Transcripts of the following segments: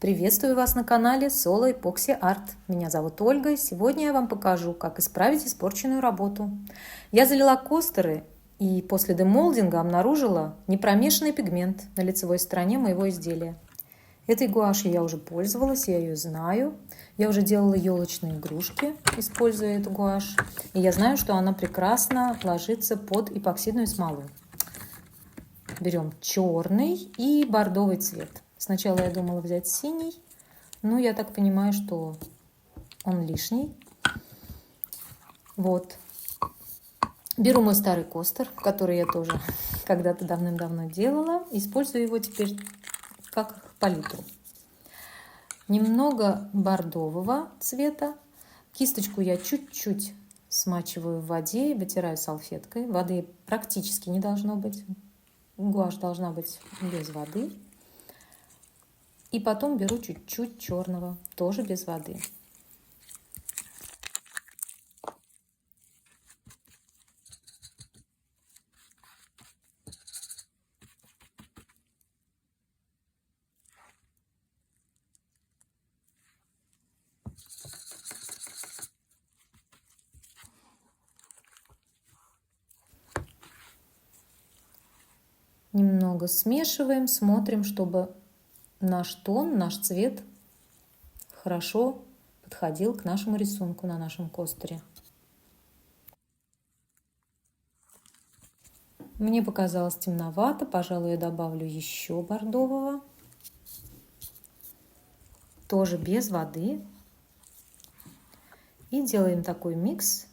Приветствую вас на канале Solo Epoxy Art. Меня зовут Ольга, и сегодня я вам покажу, как исправить испорченную работу. Я залила костеры и после демолдинга обнаружила непромешанный пигмент на лицевой стороне моего изделия. Этой гуашью я уже пользовалась, я ее знаю. Я уже делала елочные игрушки, используя эту гуашь. И я знаю, что она прекрасно ложится под эпоксидную смолу. Берем черный и бордовый цвет. Сначала я думала взять синий, но я так понимаю, что он лишний. Вот. Беру мой старый костер, который я тоже когда-то давным-давно делала. Использую его теперь как палитру. Немного бордового цвета. Кисточку я чуть-чуть смачиваю в воде и вытираю салфеткой. Воды практически не должно быть. Гуашь должна быть без воды. И потом беру чуть-чуть черного, тоже без воды. Немного смешиваем, смотрим, чтобы наш тон, наш цвет хорошо подходил к нашему рисунку на нашем костере. Мне показалось темновато, пожалуй, я добавлю еще бордового. Тоже без воды. И делаем такой микс.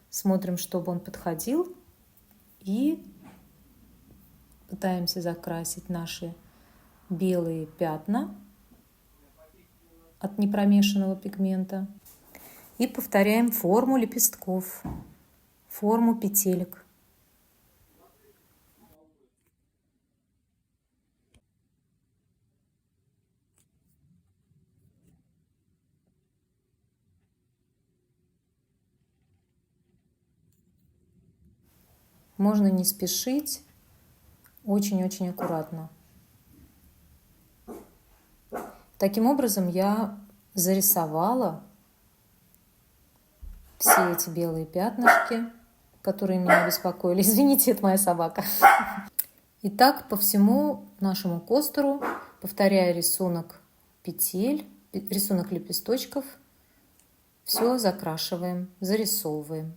Смотрим, чтобы он подходил. И пытаемся закрасить наши белые пятна от непромешанного пигмента. И повторяем форму лепестков, форму петелек. Можно не спешить, очень-очень аккуратно. Таким образом я зарисовала все эти белые пятнышки, которые меня беспокоили. Извините, это моя собака. И так по всему нашему костеру, повторяя рисунок петель, рисунок лепесточков, все закрашиваем, зарисовываем.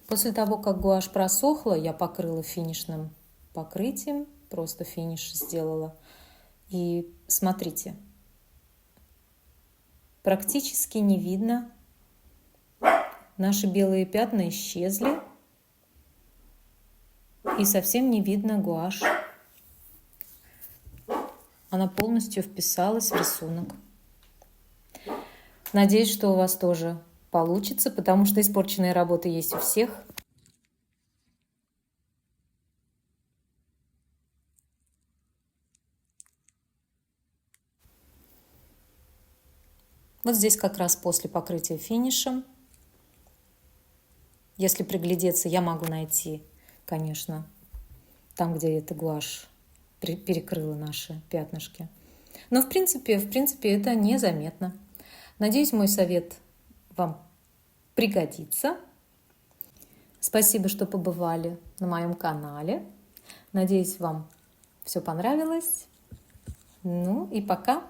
После того, как гуашь просохла, я покрыла финишным покрытием, просто финиш сделала. И смотрите, практически не видно. Наши белые пятна исчезли. И совсем не видно гуашь. Она полностью вписалась в рисунок. Надеюсь, что у вас тоже получится, потому что испорченные работы есть у всех. Вот здесь как раз после покрытия финишем. Если приглядеться, я могу найти, конечно, там, где эта гуашь перекрыла наши пятнышки. Но в принципе это незаметно. Надеюсь, мой совет вам пригодится. Спасибо, что побывали на моем канале. Надеюсь, вам все понравилось. Ну и пока.